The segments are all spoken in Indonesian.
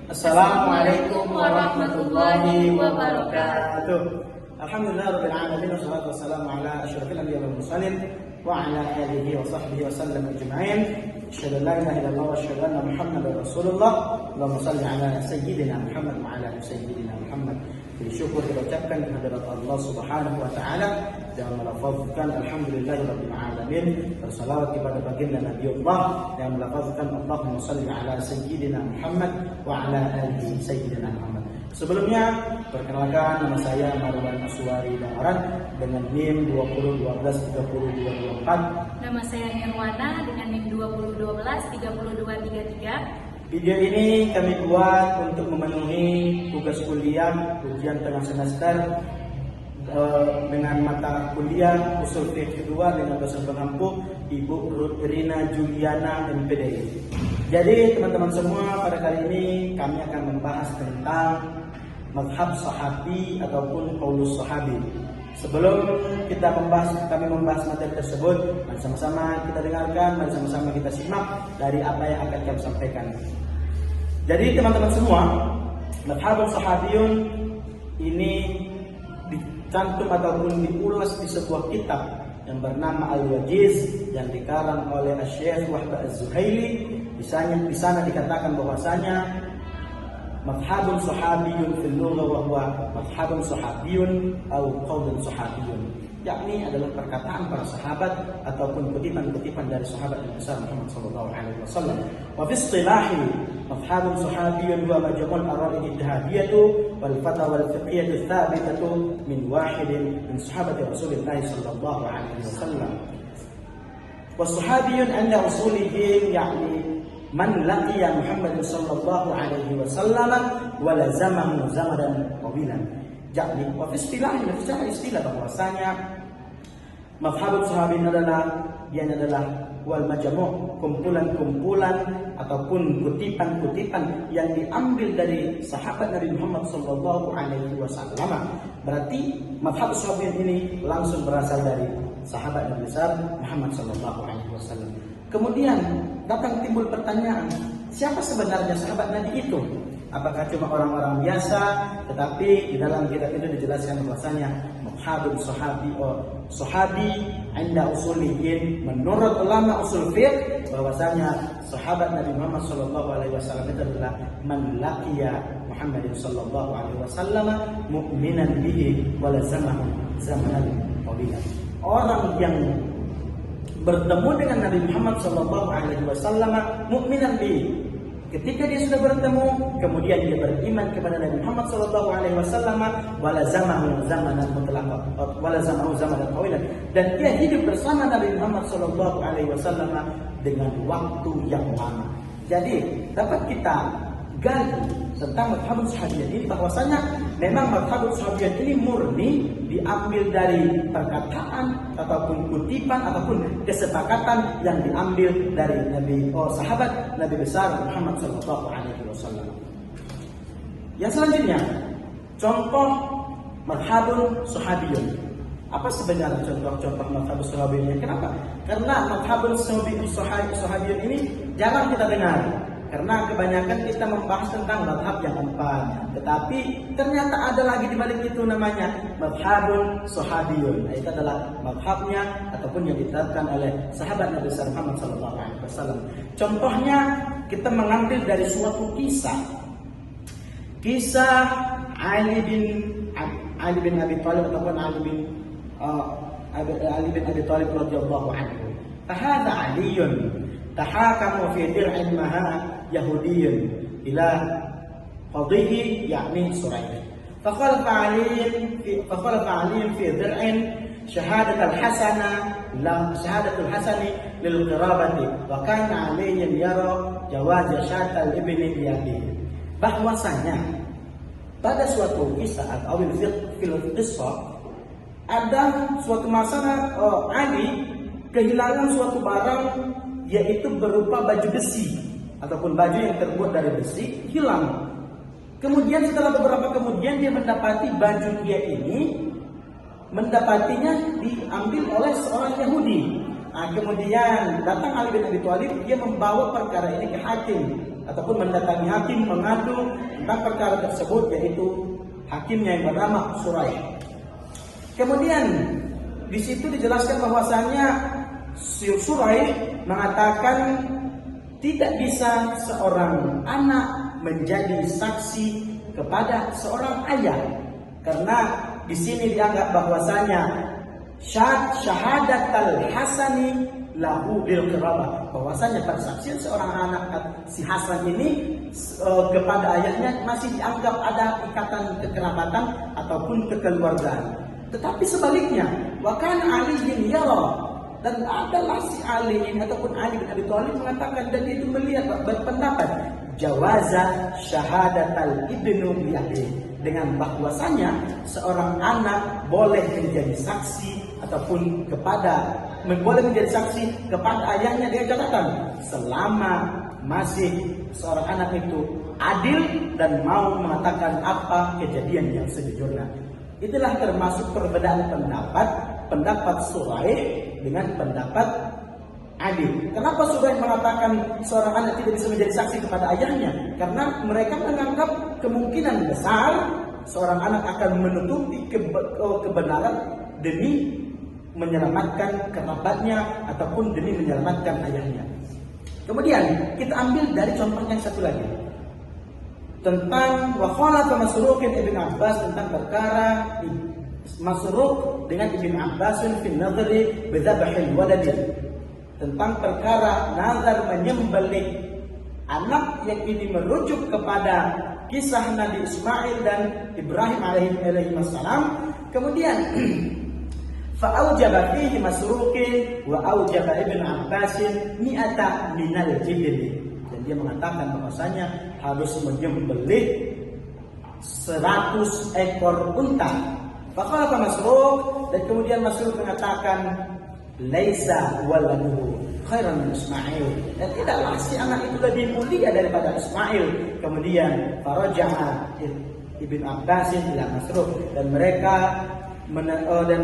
Assalamualaikum warahmatullahi wabarakatuh. Alhamdulillahirabbil alamin wassalatu wassalamu ala asyrafil anbiya'i wal mursalin wa ala alihi wa sahbihi wa sallam ajma'in. Asyhadu an la ilaha illallah wa asyhadu anna Muhammadar Rasulullah. Allahumma shalli ala sayyidina Muhammad wa ala ali sayyidina Muhammad. Bersyukur kita ucapkan kehadirat Allah Subhanahu wa taala dan melafazkan alhamdulillahirabbil alamin. Bersalawat kepada baginda Nabiullah yang melafazkan Allahumma shalli ala sayyidina Muhammad wa ala ali sayyidina Muhammad. Sebelumnya, perkenalkan nama saya Marwan Aswari Damaran dengan NIM 20123024. Nama saya Nirwana dengan NIM 20123233. Video ini kami buat untuk memenuhi tugas kuliah ujian tengah semester dengan mata kuliah usul fiqh kedua dengan dosen pengampu Ibu Rina Juliana MPDI. Jadi teman-teman semua, pada kali ini kami akan membahas tentang mazhab sahabi ataupun qaulus sahabi. Sebelum kami membahas materi tersebut, mari sama-sama kita dengarkan, mari sama-sama kita simak dari apa yang akan kami sampaikan. Jadi teman-teman semua, mazhabul sahabiyun ini dicantum ataupun diulas di sebuah kitab yang bernama Al-Wajiz yang dikarang oleh Syekh Wahbah Az-Zuhaili. Di sana dikatakan bahwasanya mazhabun sahabiyun fil lugha wa huwa mazhabun sahabiyun atau qaulun sahabiyun, yakni adalah perkataan para sahabat ataupun kutipan-kutipan dari sahabat yang besar Muhammad sallallahu alaihi wasallam. Wa fi istilahi mazhabun sahabiyun huwa majmu'ul ara'i ijtihadiyatu wal fatwa wal fiqhiyatu thabitatu min wahidin min sahabati Rasulillah sallallahu alaihi wasallam. والصحابي عند أصوله يعني من لقي محمد صلى الله عليه وسلم ولزمه زمنا طويلا. Jadi, wa fi istilahnya, secara istilah bahwasanya mazhabul sahabi adalah wal majmu', kumpulan-kumpulan ataupun kutipan-kutipan yang diambil dari sahabat Nabi Muhammad sallallahu alaihi wasallam. Berarti mazhab sahabi ini langsung berasal dari sahabat Nabi besar Muhammad sallallahu alaihi wasallam. Kemudian datang timbul pertanyaan, siapa sebenarnya sahabat Nabi itu? Apakah cuma orang-orang biasa? Tetapi di dalam kitab itu dijelaskan bahwasanya mazhabul sahabi anda usuliyin, menurut ulama usul fiqh bahwasanya sahabat Nabi Muhammad sallallahu alaihi wasallam itu adalah man laqiya Muhammadin sallallahu alaihi wasallam mu'minan bihi wa lazamahu zamanan tawilan. Orang yang bertemu dengan Nabi Muhammad sallallahu alaihi wasallam mu'minan bihi, ketika dia sudah bertemu, kemudian dia beriman kepada Nabi Muhammad sallallahu alaihi wasallam, walazamahu zamanan mutlaqan, walazamahu zamanan tawilan, dan dia hidup bersama Nabi Muhammad sallallahu alaihi wasallam dengan waktu yang lama. Jadi, dapat kita gali tentang mazhabul sahabiyyah ini bahwasanya memang mazhabul sahabiyyah ini murni diambil dari perkataan ataupun kutipan ataupun kesepakatan yang diambil dari sahabat Nabi besar Muhammad sallallahu alaihi wasallam. Yang selanjutnya, contoh mazhabul sahabiyyun. Apa sebenarnya contoh-contoh mazhabul sahabiyyun? Kenapa? Karena mazhabul sahabiyyun ini jarang kita dengar. Karena kebanyakan kita membahas tentang mazhab yang empat, tetapi ternyata ada lagi di balik itu namanya mazhabun sahabiyun. Itu adalah mazhabnya ataupun yang ditetapkan oleh sahabat Nabi Muhammad sallallahu alaihi wasallam. Contohnya kita mengambil dari suatu kisah Ali bin Abi Thalib ataupun Ali bin Abi Thalib radhiyallahu anhu. Fahadha Aliyun tahakamu fi dir'in maha Yahudiyin ila qadhihi yakni Suraih. Faqala fa'alin fi dir'in shahadatul hasani lil qirabati wa kana alayhim yara jawaz syatal ibni bi abihi. Bahwasanya pada suatu kisah atau fil qissah ada suatu masalah Ali kehilangan suatu barang, yaitu berupa baju besi ataupun baju yang terbuat dari besi hilang. Kemudian setelah beberapa kemudian dia mendapati baju dia ini diambil oleh seorang Yahudi. Kemudian datang Ali bin Abi Thalib, dia membawa perkara ini ke hakim ataupun mendatangi hakim mengadu tentang perkara tersebut, yaitu hakimnya yang bernama Suraih. Kemudian di situ dijelaskan bahwasanya Suraih mengatakan tidak bisa seorang anak menjadi saksi kepada seorang ayah, karena di sini dianggap bahwasanya syahadat al-Hasani lahu bil qirabah, bahwasanya persaksian seorang anak si Hasan ini kepada ayahnya masih dianggap ada ikatan kekerabatan ataupun kekeluargaan. Tetapi sebaliknya, wa kana Ali bin yara, dan adalah si Ali ataupun Ali bin Abi Thalib mengatakan, dan itu melihat berpendapat jawaza syahadatal ibnu bi abi, dengan bahwasanya seorang anak boleh menjadi saksi ataupun boleh menjadi saksi kepada ayahnya dengan catatan selama masih seorang anak itu adil dan mau mengatakan apa kejadian yang sejujurnya. Itulah termasuk perbedaan pendapat Suraih dengan pendapat Ali. Kenapa Suraih mengatakan seorang anak tidak bisa menjadi saksi kepada ayahnya? Karena mereka menganggap kemungkinan besar seorang anak akan menutupi kebenaran demi menyelamatkan kerabatnya ataupun demi menyelamatkan ayahnya. Kemudian kita ambil dari contoh yang satu lagi tentang wa khalafa Masruq ibn Abbas, tentang perkara Masruq dengan Ibn Abbas fi nadhri bi dzabhil walad, tentang perkara nazar menyembelih anak, yang ini merujuk kepada kisah Nabi Ismail dan Ibrahim alaihi wassalam. Kemudian fa'aujaba fihi Masruqin wa aujaba Ibn Abbasin mi'ata minal jibli, dan dia mengatakan bahwasanya harus menyembelih 100 ekor unta. Faqala Masruq, dan kemudian Masruq mengatakan laisa waladuhu khairan min Ismail, dan tidaklah si anak itu lebih mulia daripada Ismail. Kemudian faraja'a Ibn Abbasin ila Masruq, dan mereka dan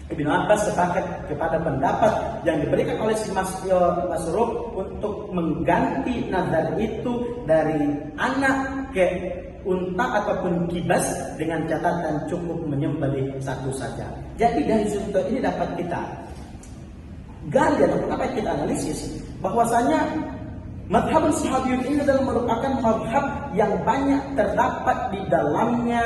Ibnu Abbas sepakat kepada pendapat yang diberikan oleh si Masruq untuk mengganti nazar itu dari anak ke unta ataupun kibas dengan catatan cukup menyembelih satu saja. Jadi dari contoh ini dapat kita gali ataupun apa kita analisis bahwasanya madhab sahabiyun ini adalah merupakan madhab yang banyak terdapat di dalamnya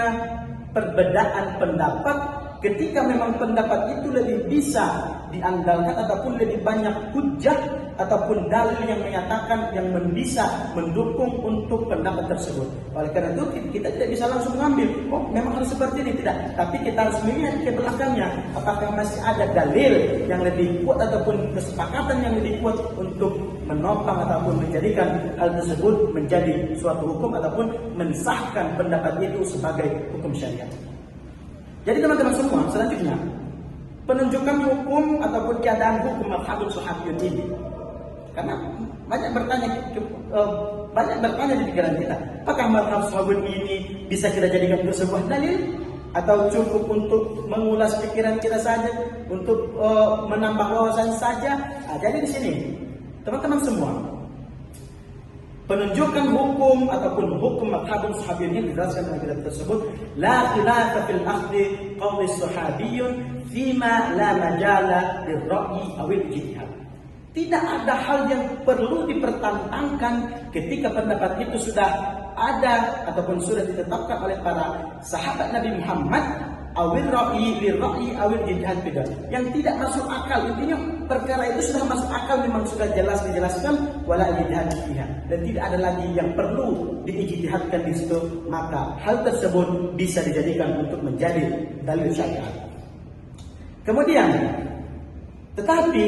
perbedaan pendapat. Ketika memang pendapat itu lebih bisa diandalkan ataupun lebih banyak hujah ataupun dalil yang menyatakan yang bisa mendukung untuk pendapat tersebut. Oleh karena itu kita tidak bisa langsung mengambil, oh memang harus seperti ini, tidak. Tapi kita harus melihat ke belakangnya, apakah masih ada dalil yang lebih kuat ataupun kesepakatan yang lebih kuat untuk menopang ataupun menjadikan hal tersebut menjadi suatu hukum ataupun mensahkan pendapat itu sebagai hukum syariat. Jadi teman-teman semua, selanjutnya penunjukan hukum ataupun keadaan hukum madhabul sahabiyun ini, karena banyak bertanya di pikiran kita, apakah madhab sahabiyun ini bisa kita jadikan untuk sebuah dalil atau cukup untuk mengulas pikiran kita saja, untuk menambah wawasan saja. Jadi di sini teman-teman semua, penunjukan hukum ataupun hukum madhabul sahabiyun ini dijelaskan dalam kitab tersebut, la khilafa fil akhdi qawli sahabiyun fima la majala lirra'yi aw al-ijtihad. Tidak ada hal yang perlu dipertentangkan ketika pendapat itu sudah ada ataupun sudah ditetapkan oleh para sahabat Nabi Muhammad, awil ra'yi lirra'yi awil ijtihad beda, yang tidak masuk akal. Intinya perkara itu sudah masuk akal, memang sudah jelas dijelaskan wala ijtihad fiha, dan tidak ada lagi yang perlu diijtihadkan di situ, maka hal tersebut bisa dijadikan untuk menjadi dalil syariat. Kemudian tetapi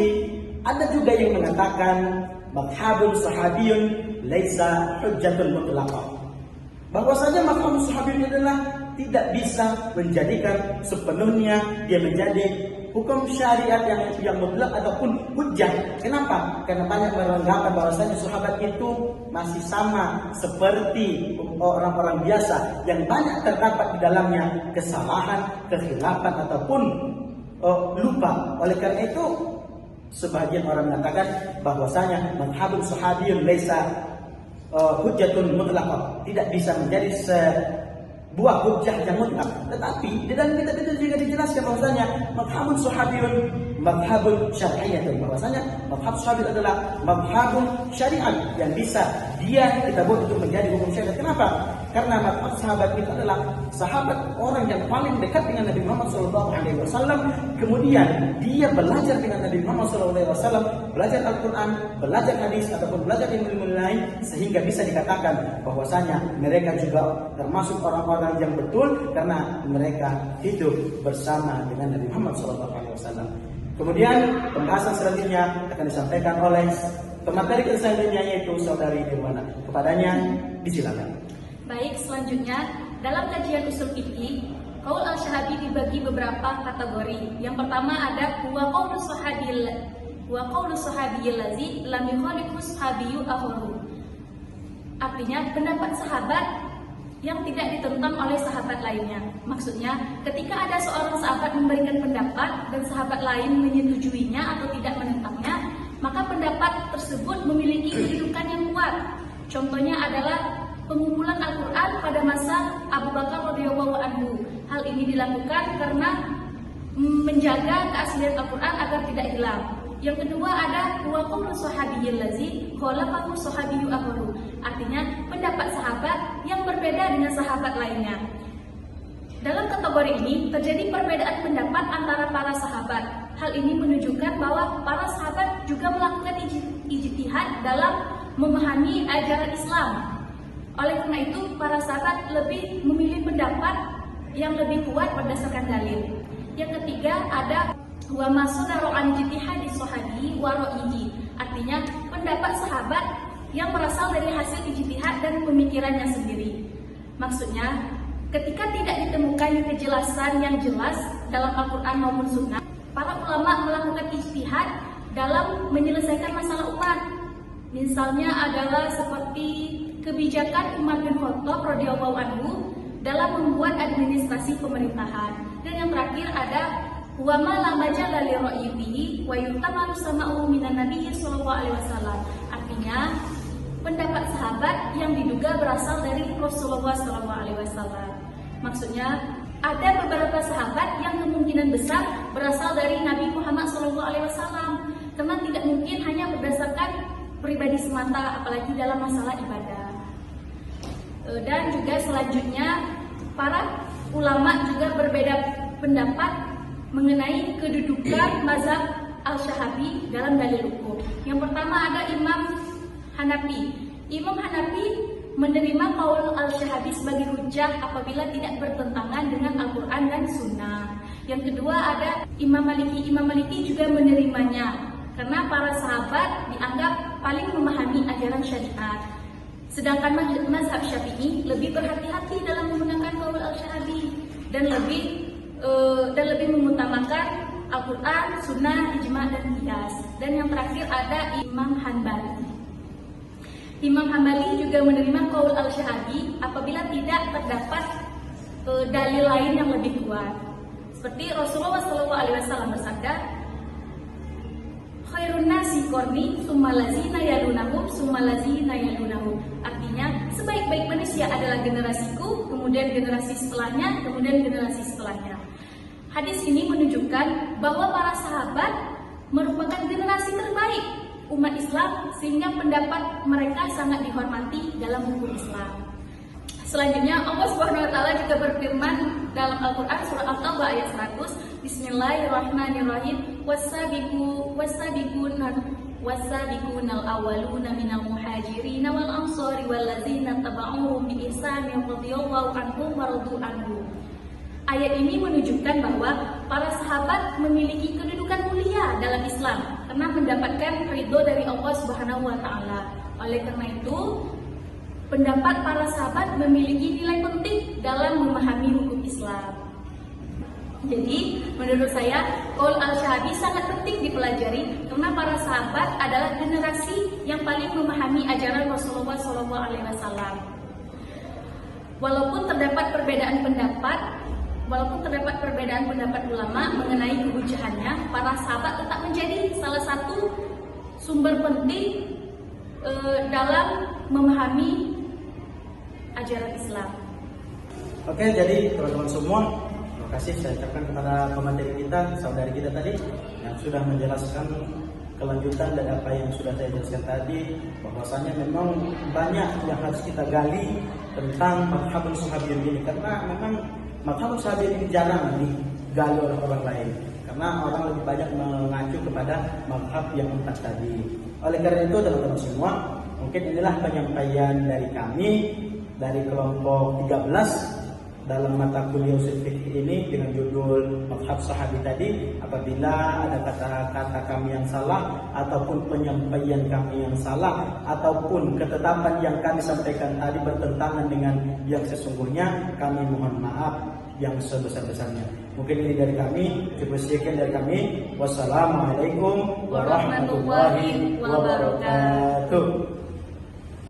ada juga yang mengatakan madhabul sahabiyun laisa hujjatul mutlaqah, bahwasanya madhabul sahabiyun adalah tidak bisa menjadikan sepenuhnya dia menjadi hukum syariat yang mutlak ataupun hujjah. Kenapa? Karena banyak beranggapan bahwasanya sahabat itu masih sama seperti orang-orang biasa yang banyak terdapat di dalamnya kesalahan, kekhilafan ataupun lupa. Oleh karena itu sebagian orang mengatakan bahwasanya madhabul sahabiyun laisa hujjatun mutlaqah, tidak bisa menjadi sebuah hujjah yang mutlak. Tetapi di dalam kitab itu juga dijelaskan bahwasanya madhabun sahabiyun madhabun syar'iyyatun, bahwasanya madhab sahabi adalah madhabun syariat yang bisa kita buat untuk menjadi hukum syariat. Kenapa? Karena madhab sahabat itu adalah sahabat orang yang paling dekat dengan Nabi Muhammad SAW. Kemudian dia belajar dengan Nabi Muhammad SAW, belajar Al-Quran, belajar hadis ataupun belajar ilmu lain, sehingga bisa dikatakan bahwasanya mereka juga termasuk orang-orang yang betul karena mereka hidup bersama dengan Nabi Muhammad SAW. Kemudian pembahasan selanjutnya akan disampaikan oleh pemateri selanjutnya, yaitu saudari Nirwana. Kepadanya disilakan. Baik, selanjutnya dalam kajian usul fikih, qaul al-Syahabi dibagi beberapa kategori. Yang pertama ada wa qaulu sahabiyil ladzi lam yukhalifu sahabiyyu akharu. Artinya pendapat sahabat yang tidak ditentang oleh sahabat lainnya. Maksudnya, ketika ada seorang sahabat memberikan pendapat dan sahabat lain menyetujuinya atau tidak menentangnya, maka pendapat tersebut memiliki kedudukan yang kuat. Contohnya adalah pengumpulan Al-Quran pada masa Abu Bakar radhiyallahu anhu. Hal ini dilakukan karena menjaga keaslian Al-Quran agar tidak hilang. Yang kedua ada wa qaulu sahabiyil ladzi khalafahu sahabiyyu akharu. Artinya pendapat sahabat yang berbeda dengan sahabat lainnya. Dalam kategori ini terjadi perbedaan pendapat antara para sahabat. Hal ini menunjukkan bahwa para sahabat juga melakukan ijtihad dalam memahami ajaran Islam. Oleh karena itu, para sahabat lebih memilih pendapat yang lebih kuat berdasarkan dalil. Yang ketiga ada wa masdaru an ijtihadi sahabi wa ra'yihi. Artinya pendapat sahabat yang berasal dari hasil ijtihad dan pemikirannya sendiri. Maksudnya, ketika tidak ditemukan kejelasan yang jelas dalam Al-Quran maupun Sunnah, para ulama melakukan ijtihad dalam menyelesaikan masalah umat. Misalnya adalah seperti kebijakan Umar bin Khattab radhiyallahu anhu dalam membuat administrasi pemerintahan. Dan yang terakhir ada wa ma la majala li ra'yihi wa yutamaru sama'u minan nabiyyi sallallahu alaihi wasallam. Artinya pendapat sahabat yang diduga berasal dari Rasulullah sallallahu alaihi wasallam. Maksudnya ada beberapa sahabat yang kemungkinan besar berasal dari Nabi Muhammad sallallahu alaihi wasallam, karena tidak mungkin hanya berdasarkan pribadi semata, apalagi dalam masalah ibadah. Dan juga selanjutnya para ulama juga berbeda pendapat mengenai kedudukan mazhab al-Syahabi dalam dalil hukum. Yang pertama ada Imam Hanafi. Imam Hanafi menerima qaul al-Syahabi sebagai hujjah apabila tidak bertentangan dengan Al-Quran dan Sunnah. Yang kedua ada Imam Maliki. Imam Maliki juga menerimanya karena para sahabat dianggap paling memahami ajaran syariat. Sedangkan mazhab Syafi'i lebih berhati-hati dalam menggunakan qaul al-Syahabi dan lebih mengutamakan Al-Quran, Sunnah, Ijma' dan Qiyas. Dan yang terakhir ada Imam Hanbali. Imam Hanbali juga menerima qaul al-Syahabi apabila tidak terdapat dalil lain yang lebih kuat. Seperti Rasulullah SAW bersabda, khairun nasi qarni tsumma lazina yalunahum tsumma lazina yalunahum. Artinya sebaik-baik manusia adalah generasiku, kemudian generasi setelahnya, kemudian generasi setelahnya. Hadis ini menunjukkan bahwa para sahabat merupakan generasi terbaik umat Islam, sehingga pendapat mereka sangat dihormati dalam hukum Islam. Selanjutnya Allah Subhanahu wa taala juga berfirman dalam Al-Qur'an surah At-Taubah ayat 100, Bismillahirrahmanirrahim, wasabiqunal awwaluna minal muhajirin wal ansari wallazina tabauhum bi ihsanin radhiyallahu anhum wa radu anhu. Ayat ini menunjukkan bahwa para sahabat memiliki kedudukan mulia dalam Islam karena mendapatkan ridho dari Allah Subhanahu wa taala. Oleh karena itu, pendapat para sahabat memiliki nilai penting dalam memahami hukum Islam. Jadi, menurut saya, qaul al-Syahabi sangat penting dipelajari karena para sahabat adalah generasi yang paling memahami ajaran Rasulullah SAW. Walaupun terdapat perbedaan pendapat ulama mengenai kehujahannya, para sahabat tetap menjadi salah satu sumber penting dalam memahami ajaran Islam. Oke, jadi teman-teman semua, terima kasih saya ucapkan kepada pemateri kita, saudari kita tadi yang sudah menjelaskan kelanjutan dari apa yang sudah saya jelaskan tadi, bahwasanya memang banyak yang harus kita gali tentang mazhabul sahabiyin ini, karena memang mazhabul sahabiyin ini jarang digali oleh orang lain, karena orang lebih banyak mengacu kepada mazhab yang empat tadi. Oleh karena itu teman-teman semua, mungkin inilah penyampaian dari kami dari kelompok 13 dalam mata kuliah usul fikih ini dengan judul mazhab sahabi tadi. Apabila ada kata-kata kami yang salah ataupun penyampaian kami yang salah ataupun ketetapan yang kami sampaikan tadi bertentangan dengan yang sesungguhnya, kami mohon maaf yang sebesar-besarnya. Mungkin ini dari kami, cukup sekian dari kami. Wassalamualaikum warahmatullahi wabarakatuh.